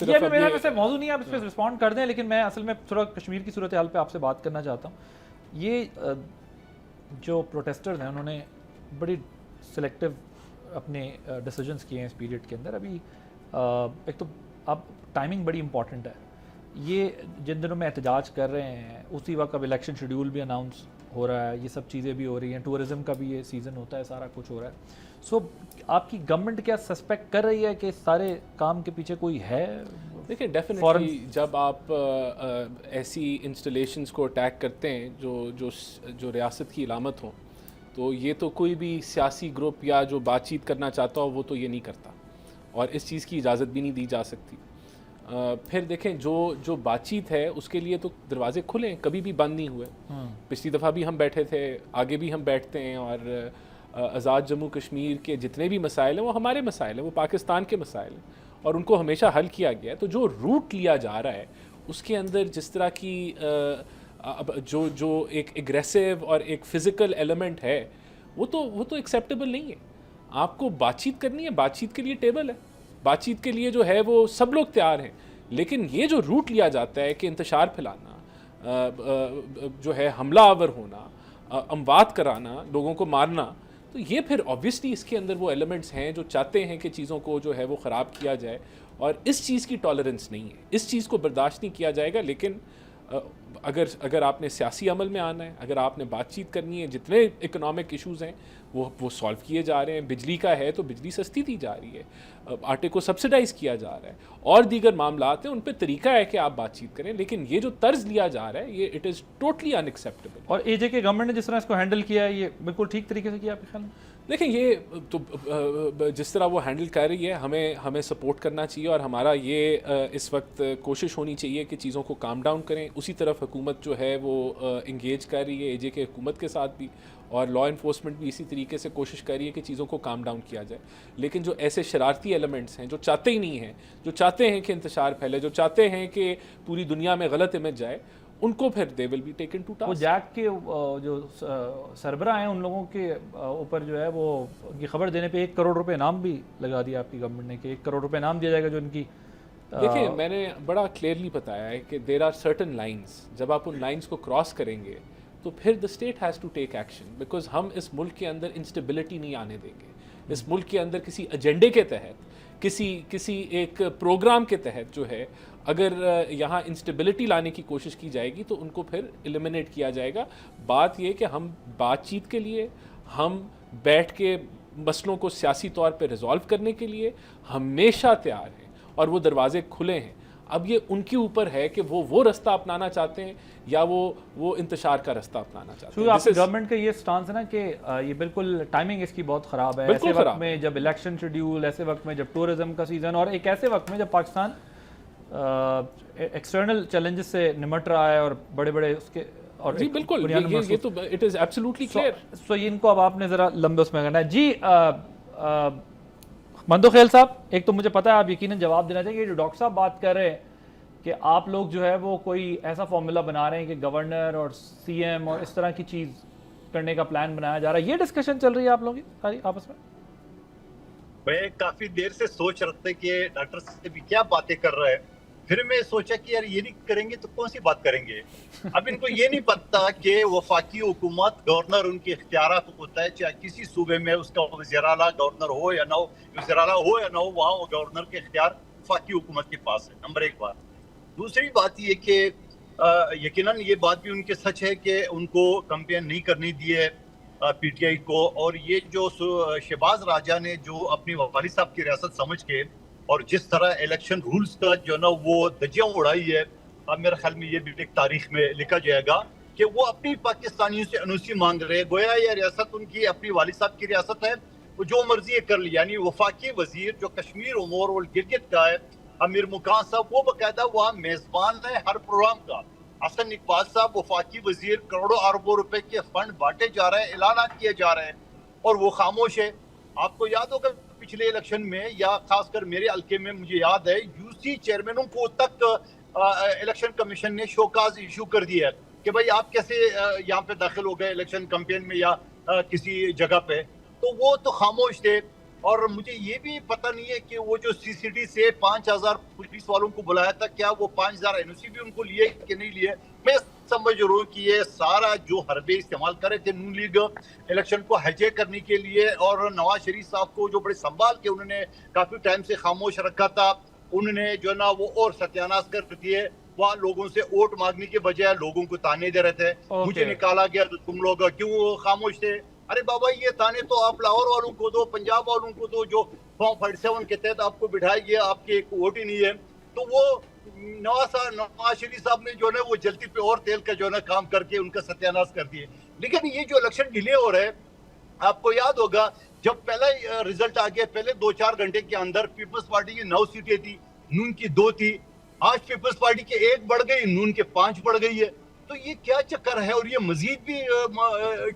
صرف یہ میرا ویسے موضوع نہیں ہے, آپ اس پہ رسپونڈ کر دیں, لیکن میں اصل میں تھوڑا کشمیر کی صورتحال پہ آپ سے بات کرنا چاہتا ہوں. یہ جو پروٹیسٹرز ہیں انہوں نے بڑی سلیکٹیو اپنے ڈیسیجنس کیے ہیں اس پیریڈ کے اندر. ابھی ایک تو اب ٹائمنگ بڑی امپورٹنٹ ہے. یہ جن دنوں میں احتجاج کر رہے ہیں اسی وقت اب الیکشن شیڈیول بھی اناؤنس ہو رہا ہے, یہ سب چیزیں بھی ہو رہی ہیں, ٹورزم کا بھی یہ سیزن ہوتا ہے, سارا کچھ ہو رہا ہے. سو آپ کی گورنمنٹ کیا سسپیکٹ کر رہی ہے کہ اس سارے کام کے پیچھے کوئی ہے؟ دیکھیں ڈیفینیٹلی جب آپ ایسی انسٹالیشنز کو اٹیک کرتے ہیں جو ریاست کی علامت ہوں, تو یہ تو کوئی بھی سیاسی گروپ یا جو بات چیت کرنا چاہتا ہو وہ تو یہ نہیں کرتا, اور اس چیز کی اجازت بھی نہیں دی جا سکتی. پھر دیکھیں جو بات چیت ہے اس کے لیے تو دروازے کھلے ہیں, کبھی بھی بند نہیں ہوئے. پچھلی دفعہ بھی ہم بیٹھے تھے, آگے بھی ہم بیٹھتے ہیں, اور آزاد جموں کشمیر کے جتنے بھی مسائل ہیں وہ ہمارے مسائل ہیں, وہ پاکستان کے مسائل ہیں, اور ان کو ہمیشہ حل کیا گیا ہے. تو جو روٹ لیا جا رہا ہے اس کے اندر جس طرح کی جو ایک ایگریسو اور ایک فزیکل ایلیمنٹ ہے وہ تو ایکسیپٹیبل نہیں ہے. آپ کو بات چیت کرنی ہے, بات چیت کے لیے ٹیبل ہے, بات چیت کے لیے جو ہے وہ سب لوگ تیار ہیں. لیکن یہ جو روٹ لیا جاتا ہے کہ انتشار پھیلانا, جو ہے حملہ آور ہونا, اموات کرانا, لوگوں کو مارنا, تو یہ پھر آبویسلی اس کے اندر وہ ایلیمنٹس ہیں جو چاہتے ہیں کہ چیزوں کو جو ہے وہ خراب کیا جائے, اور اس چیز کی ٹالرنس نہیں ہے, اس چیز کو برداشت نہیں کیا جائے گا. لیکن اگر آپ نے سیاسی عمل میں آنا ہے, اگر آپ نے بات چیت کرنی ہے, جتنے اکنامک ایشوز ہیں وہ سالو کیے جا رہے ہیں. بجلی کا ہے تو بجلی سستی دی جا رہی ہے, آٹے کو سبسڈائز کیا جا رہا ہے, اور دیگر معاملات ہیں, ان پہ طریقہ ہے کہ آپ بات چیت کریں. لیکن یہ جو طرز لیا جا رہا ہے یہ it is totally in acceptable. اور اے جے کے گورنمنٹ نے جس طرح اس کو ہینڈل کیا ہے یہ بالکل ٹھیک طریقے سے کیا آپ کے خیال میں؟ دیکھیں یہ تو جس طرح وہ ہینڈل کر رہی ہے ہمیں سپورٹ کرنا چاہیے, اور ہمارا یہ اس وقت کوشش ہونی چاہیے کہ چیزوں کو کام ڈاؤن کریں. اسی طرف حکومت جو ہے وہ انگیج کر رہی ہے, اے جے کے حکومت کے ساتھ بھی, اور لا انفورسمنٹ بھی اسی طریقے سے کوشش کر رہی ہے کہ چیزوں کو کام ڈاؤن کیا جائے. لیکن جو ایسے شرارتی ایلیمنٹس ہیں جو چاہتے ہی نہیں ہیں, جو چاہتے ہیں کہ انتشار پھیلے, جو چاہتے ہیں کہ پوری دنیا میں غلط امیج جائے, ان کو پھر they will be taken to task. وہ جیک کے جو سربراہ ہیں ان لوگوں کے اوپر جو ہے وہ ان کی خبر دینے پہ 1 کروڑ روپے انعام بھی لگا دیا آپ کی گورنمنٹ نے, کہ 1 کروڑ روپے انعام دیا جائے گا جو ان کی. دیکھیں میں نے بڑا کلیئرلی بتایا ہے کہ دیر آر سرٹن لائنز, جب آپ ان لائنز کو کراس کریں گے تو پھر the state has to take action, because ہم اس ملک کے اندر انسٹیبلٹی نہیں آنے دیں گے. اس ملک کے اندر کسی ایجنڈے کے تحت, کسی ایک پروگرام کے تحت جو ہے اگر یہاں انسٹیبلٹی لانے کی کوشش کی جائے گی تو ان کو پھر ایلیمنیٹ کیا جائے گا. بات یہ کہ ہم بات چیت کے لیے, ہم بیٹھ کے مسئلوں کو سیاسی طور پہ ریزالو کرنے کے لیے ہمیشہ تیار ہیں, اور وہ دروازے کھلے ہیں. اب یہ ان کے اوپر ہے کہ وہ رستہ اپنانا چاہتے ہیں یا وہ انتشار کا رستہ اپنانا چاہتے ہیں. آپ کی گورنمنٹ کا یہ سٹانس ہے نا کہ یہ بالکل ٹائمنگ اس کی بہت خراب ہے, ایسے وقت میں جب الیکشن شیڈیول, ایسے وقت میں جب ٹورزم کا سیزن, اور ایک ایسے وقت میں جب پاکستان ایکسٹرنل چیلنجز سے نمٹ رہا ہے, اور بڑے اس کے, اور جی بالکل یہ تو اٹ از ایبسلیوٹلی کلیئر. سو ان کو اب آپ نے ذرا لمبے اس میں کرنا ہے. جی مندو خیل صاحب, ایک تو مجھے پتا ہے آپ یقیناً جواب دینا چاہیے کہ جو ڈاکٹر صاحب بات کر رہے ہیں کہ آپ لوگ جو ہے وہ کوئی ایسا فارمولا بنا رہے ہیں کہ گورنر اور سی ایم اور اس طرح کی چیز کرنے کا پلان بنایا جا رہا ہے, یہ ڈسکشن چل رہی ہے آپ لوگوں کی ساری آپس میں؟ میں کافی دیر سے سوچ رہا تھا کہ ڈاکٹر صاحب کیا باتیں کر رہے ہیں, پھر میں سوچا کہ یار یہ نہیں کریں گے تو کون سی بات کریں گے. اب ان کو یہ نہیں پتا کہ وفاقی حکومت, گورنر ان کے اختیارات ہوتا ہے, چاہے کسی صوبے میں اس کا وزیر اعلیٰ گورنر ہو یا نہ ہو, وزیر اعلیٰ ہو یا نہ ہو, وہاں وہ گورنر کے اختیار وفاقی حکومت کے پاس ہے. نمبر 1 بات. دوسری بات یہ کہ یقیناً یہ بات بھی ان کے سچ ہے کہ ان کو کمپین نہیں کرنی دی ہے پی ٹی آئی کو, اور یہ جو شہباز راجہ نے جو اپنی والد صاحب کی ریاست سمجھ کے اور جس طرح الیکشن رولز کا جو نا وہ دھجیاں اڑائی ہے, اب میرے خیال میں یہ بھی ایک تاریخ میں لکھا جائے گا کہ وہ اپنی پاکستانیوں سے انوسی مانگ رہے, گویا یہ ریاست ان کی اپنی والد صاحب کی ریاست ہے, وہ جو مرضی کر لی. یعنی وفاقی وزیر جو کشمیر امور اور گلگت کا ہے, امیر مکان صاحب, وہ باقاعدہ وہاں میزبان ہے ہر پروگرام کا. حسن اقبال صاحب وفاقی وزیر, کروڑوں اربوں روپے کے فنڈ بانٹے جا رہے ہیں, اعلانات کیے جا رہے ہیں, اور وہ خاموش ہے. آپ کو یاد ہوگا پچھلے الیکشن میں, یا خاص کر میرے حلقے میں مجھے یاد ہے, یو سی چیئرمینوں کو تک الیکشن کمیشن نے شوکاز ایشو کر دیا ہے کہ بھائی آپ کیسے یہاں پہ داخل ہو گئے الیکشن کمپین میں یا کسی جگہ پہ. تو وہ تو خاموش تھے. اور مجھے یہ بھی پتہ نہیں ہے کہ وہ جو سی سی ڈی سے 5000 پولیس والوں کو بلایا تھا, کیا وہ 5000 این او سی بھی ان کو لیے کہ نہیں لیے. میں سمجھ رہا ہوں کہ یہ سارا جو حربے استعمال کر رہے تھے نون لیگ الیکشن کو ہائیجیک کرنے کے لیے, اور نواز شریف صاحب کو جو بڑے سنبھال کے انہوں نے کافی ٹائم سے خاموش رکھا تھا, انہوں نے جو ہے نا وہ اور ستیاناش کر دیے. وہاں لوگوں سے ووٹ مانگنے کے بجائے لوگوں کو تانے دے رہے تھے, مجھے نکالا گیا تو تم لوگ کیوں خاموش تھے. ارے بابا یہ تانے تو آپ لاہور والوں کو دو, پنجاب والوں کو دو, جو فارم 47 کے تحت آپ کو بٹھایا گیا, آپ کے ایک ووٹ ہی نہیں ہے. تو وہ نواز شریف صاحب نے جو ہے وہ جلتی پہ اور تیل کا جو ہے نا کام کر کے ان کا ستیاناش کر دیے. لیکن یہ جو الیکشن ڈیلے ہو رہا ہے, آپ کو یاد ہوگا جب پہلا رزلٹ آ گیا, پہلے 2-4 گھنٹے کے اندر پیپلز پارٹی کی 9 سیٹیں تھی, نون کی 2 تھی. آج پیپلز پارٹی کے 1 بڑھ گئی, نون کے 5 بڑھ گئی ہے. تو یہ کیا چکر ہے, اور یہ مزید بھی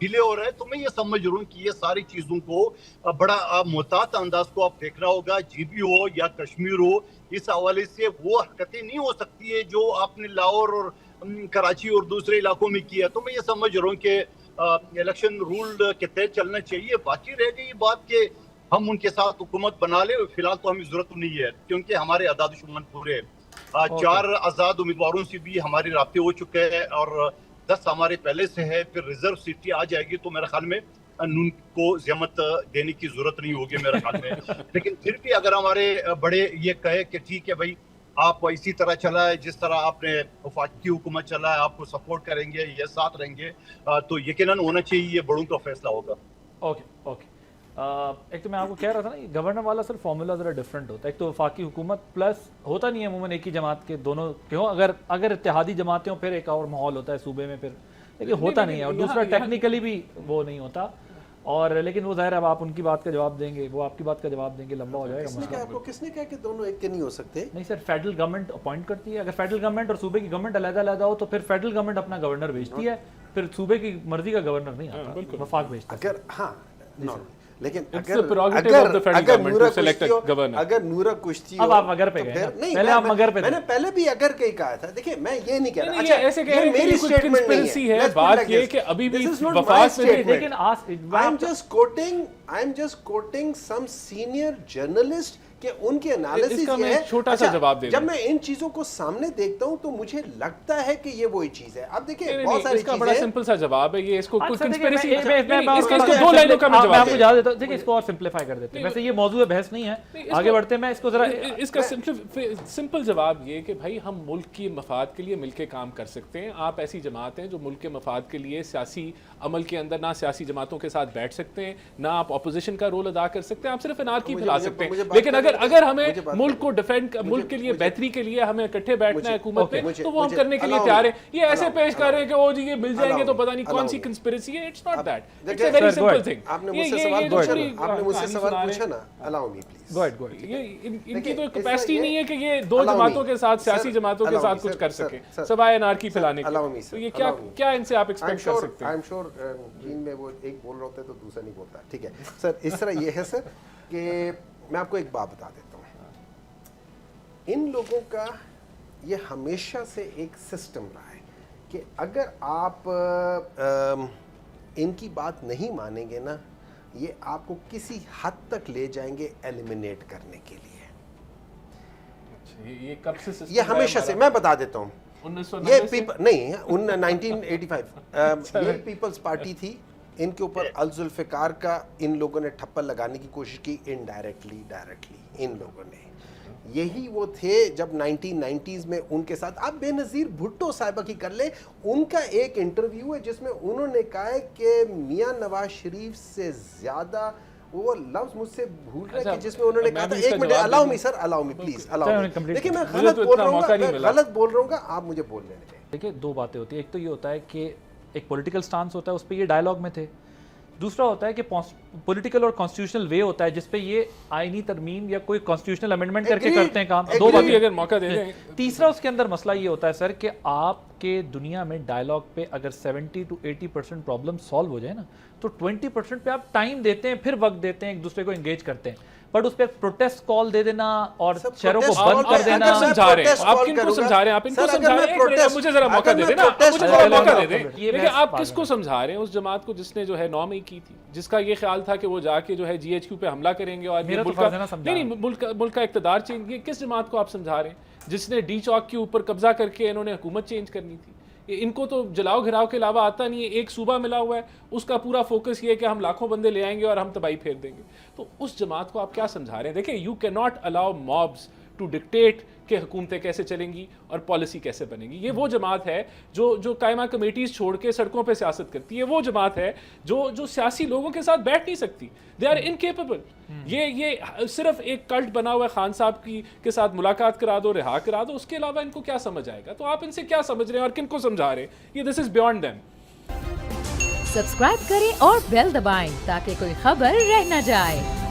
ڈیلے ہو رہا ہے. تو میں یہ سمجھ رہا ہوں کہ یہ ساری چیزوں کو بڑا محتاط انداز کو آپ دیکھنا ہوگا. جی بی ہو یا کشمیر ہو, اس حوالے سے وہ حرکتیں نہیں ہو سکتی ہے جو آپ نے لاہور اور کراچی اور دوسرے علاقوں میں کیا. تو میں یہ سمجھ رہا ہوں کہ الیکشن رول کے تحت چلنا چاہیے. باقی رہ گئی بات کہ ہم ان کے ساتھ حکومت بنا لیں, فی الحال تو ہمیں ضرورت نہیں ہے کیونکہ ہمارے اعداد و شمار پورے ہیں. 4 آزاد امیدواروں سے بھی ہمارے رابطے ہو چکے ہیں, اور 10 ہمارے پہلے سے ہے. پھر ریزرو سیٹیں آ جائے گی تو میرے خیال میں نون کو زحمت دینے کی ضرورت نہیں ہوگی میرے خیال میں. لیکن پھر بھی اگر ہمارے بڑے یہ کہے کہ ٹھیک ہے بھائی آپ اسی طرح چلائے جس طرح آپ نے وفاقی حکومت چلائے, آپ کو سپورٹ کریں گے یا ساتھ رہیں گے, تو یقیناً ہونا چاہیے. یہ بڑوں کا فیصلہ ہوگا. اوکے ایک تو میں آپ کو کہہ رہا تھا نا, گورنر والا سر فارمولا ذرا ڈفرینٹ ہوتا ہے. ایک تو وفاقی حکومت پلس ہوتا نہیں ہے عموماً ایک ہی جماعت کے دونوں کیوں, اگر اتحادی جماعتیں ہوں پھر ایک اور ماحول ہوتا ہے صوبے میں, پھر لیکن ہوتا نہیں ہے. اور دوسرا ٹیکنیکلی بھی وہ نہیں ہوتا. اور لیکن وہ ظاہر اب آپ ان کی بات کا جواب دیں گے, وہ آپ کی بات کا جواب دیں گے, لمبا ہو جائے گا. آپ کو کس نے کہا کہ دونوں ایک کے نہیں ہو سکتے؟ نہیں سر, فیڈرل گورنمنٹ اپوائنٹ کرتی ہے. اگر فیڈرل گورنمنٹ اور صوبے کی گورنمنٹ علیحدہ علیحدہ ہو تو پھر فیڈرل گورنمنٹ اپنا گورنر بھیجتی ہے, پھر صوبے کی مرضی کا گورنر نہیں آتا, وفاق بھیجتا ہے. اگر ہاں لیکن اگر نورا کشتی اب آپ مگر پہ گئے, پہلے آپ مگر پہ, میں نے پہلے بھی اگر کا ہی کہا تھا. دیکھیں میں یہ نہیں کہہ رہا, اچھا ایسے کہہ رہے ہیں کہ کنسپیرسی ہے, بات یہ کہ ابھی بھی وفاق میں, لیکن I am just quoting some senior journalist کہ ان کے انالیسس یہ ہے. چھوٹا سا جواب دے جب میں ان چیزوں کو سامنے دیکھتا ہوں تو مجھے لگتا ہے کہ یہ وہی چیز ہے. اب دیکھیں بہت ساری چیزیں, بڑا سمپل سا جواب ہے یہ, اس کو کوئی کنسپیرسی, اس کو 2 لائنوں کا میں جواب آپ کو اجازت دیتا ہوں. دیکھیں اس کو اور سمپلیفائی کر دیتے ہیں, ویسے یہ موضوع بحث نہیں ہے, آگے بڑھتے ہیں. میں اس کو ذرا اس کا سمپل جواب یہ کہ بھائی ہم ملک کی مفاد کے لیے مل کے کام کر سکتے ہیں. آپ ایسی جماعت ہیں جو ملک کے مفاد کے لیے سیاسی عمل کے اندر نہ سیاسی جماعتوں کے ساتھ بیٹھ سکتے ہیں, نہ آپ اپوزیشن کا رول ادا کر سکتے ہیں, آپ صرف انارکی پھیلا سکتے ہیں. لیکن اگر ہمیں ملک کو ڈیفینڈ, ملک کے لیے بہتری کے لیے ہمیں اکٹھے بیٹھنا ہے حکومت میں, تو وہ ہم کرنے کے لیے تیار ہیں. یہ ایسے پیش کر رہے ہیں کہ او جی یہ مل جائیں گے تو پتہ نہیں کون سی کنسپیرسی ہے. It's not that, it's a very simple thing. آپ نے مجھ سے سوال پوچھا نا, الاؤ می پلیز. Go ahead. یہ ان کی تو کیپیسٹی نہیں ہے کہ یہ 2 جماعتوں کے ساتھ, سیاسی جماعتوں کے ساتھ کچھ کر سکیں سوائے انارکی پھیلانے کی. تو یہ کیا ان سے آپ ایکسپیکٹ کر سکتے ہیں؟ آئی ایم شیور چین میں وہ ایک بول رہا ہوتا ہے تو دوسرا نہیں بولتا. ٹھیک ہے سر, اس طرح یہ ہے سر کہ میں آپ کو ایک بات بتا دیتا ہوں. ان لوگوں کا یہ ہمیشہ سے ایک سسٹم رہا ہے کہ اگر آپ ان کی بات نہیں مانیں گے نا, یہ آپ کو کسی حد تک لے جائیں گے ایلیمینیٹ کرنے کے لیے. یہ کب سے یہ ہمیشہ سے, میں بتا دیتا ہوں, یہ نہیں 1985 یہ پیپلز پارٹی تھی, ان کے اوپر الذوالفقار کا ان لوگوں نے ٹھپر لگانے کی کوشش کی, انڈائریکٹلی ڈائریکٹلی ان لوگوں نے. یہی وہ تھے جب 1990s میں ان کے ساتھ, آپ بے نظیر بھٹو صاحبہ کی کر لیں, ان کا ایک انٹرویو ہے جس میں انہوں نے کہا ہے کہ میاں نواز شریف سے زیادہ, وہ لفظ مجھ سے بھول رہے کہ جس میں انہوں نے کہا تھا, ایک minute allow me sir, allow me please, الاؤ می. دیکھیں میں غلط بول رہا ہوں گا, آپ مجھے بولنے دیں. دیکھیں 2 باتیں ہوتی ہیں. ایک تو یہ ہوتا ہے کہ ایک پولیٹیکل سٹانس ہوتا ہے, اس پہ یہ ڈائلاگ میں تھے. دوسرا ہوتا ہے کہ پولیٹیکل اور کانسٹیٹیوشنل وے ہوتا ہے جس پہ یہ آئینی ترمیم یا کوئی کانسٹیٹیوشنل امینڈمنٹ کر کے کرتے ہیں کام. 2 باتیں اگر موقع دے دیں. تیسرا اس کے اندر مسئلہ یہ ہوتا ہے سر کہ آپ کے دنیا میں ڈائلاگ پہ اگر 70 to 80% پرابلم سالو ہو جائے نا, تو 20% پہ آپ ٹائم دیتے ہیں, پھر وقت دیتے ہیں, ایک دوسرے کو انگیج کرتے ہیں. بٹ اس پہ پروٹیسٹ کال دے دینا اور سب شہروں کو protest بند call کر پہ دینا. اگر میں سمجھا رہے ہیں protest آپ call کن کو کروں گا. سمجھا رہے ہیں آپ ان کو سر، اگر سمجھا میں رہے ہیں. ایک منٹ، protest- مجھے ذرا موقع اگر دے میں دیں نا, protest مجھے call ذرا موقع کروں دے دیں. گا. یہ دیکھیں بحث آپ بعد کس کو میں. سمجھا رہے ہیں, اس جماعت کو جس نے جو ہے 9 مئی کی تھی, جس کا یہ خیال تھا کہ وہ جا کے جو ہے جی ایچ کیو پہ حملہ کریں گے اور میرا تو ملک فرض ہے نا کا سمجھانا. نہیں ملک کا اقتدار چینج. یہ کس جماعت کو آپ سمجھا رہے ہیں جس نے ڈی چوک کے اوپر قبضہ کر کے انہوں نے حکومت چینج کرنی تھی؟ ان کو تو جلاؤ گھراؤ کے علاوہ آتا نہیں ہے. ایک صوبہ ملا ہوا ہے, اس کا پورا فوکس یہ ہے کہ ہم لاکھوں بندے لے آئیں گے اور ہم تباہی پھیر دیں گے. تو اس جماعت کو آپ کیا سمجھا رہے ہیں؟ دیکھیں, یو کی ناٹ الاؤ مابس ٹو ڈکٹیٹ کہ حکومتیں کیسے چلیں گی اور پالیسی کیسے بنے گی. یہ وہ جماعت ہے جو قائمہ کمیٹیز چھوڑ کے سڑکوں پہ سیاست کرتی ہے. وہ جماعت ہے جو سیاسی لوگوں کے ساتھ بیٹھ نہیں سکتی. They are incapable. یہ صرف ایک کلٹ بنا ہوا ہے, خان صاحب کے ساتھ ملاقات کرا دو, رہا کرا دو, اس کے علاوہ ان کو کیا سمجھ آئے گا؟ تو آپ ان سے کیا سمجھ رہے ہیں اور کن کو سمجھا رہے ہیں؟ یہ دس از بیونڈ دیم. سبسکرائب کریں اور بیل دبائیں تاکہ کوئی خبر رہ نہ جائے.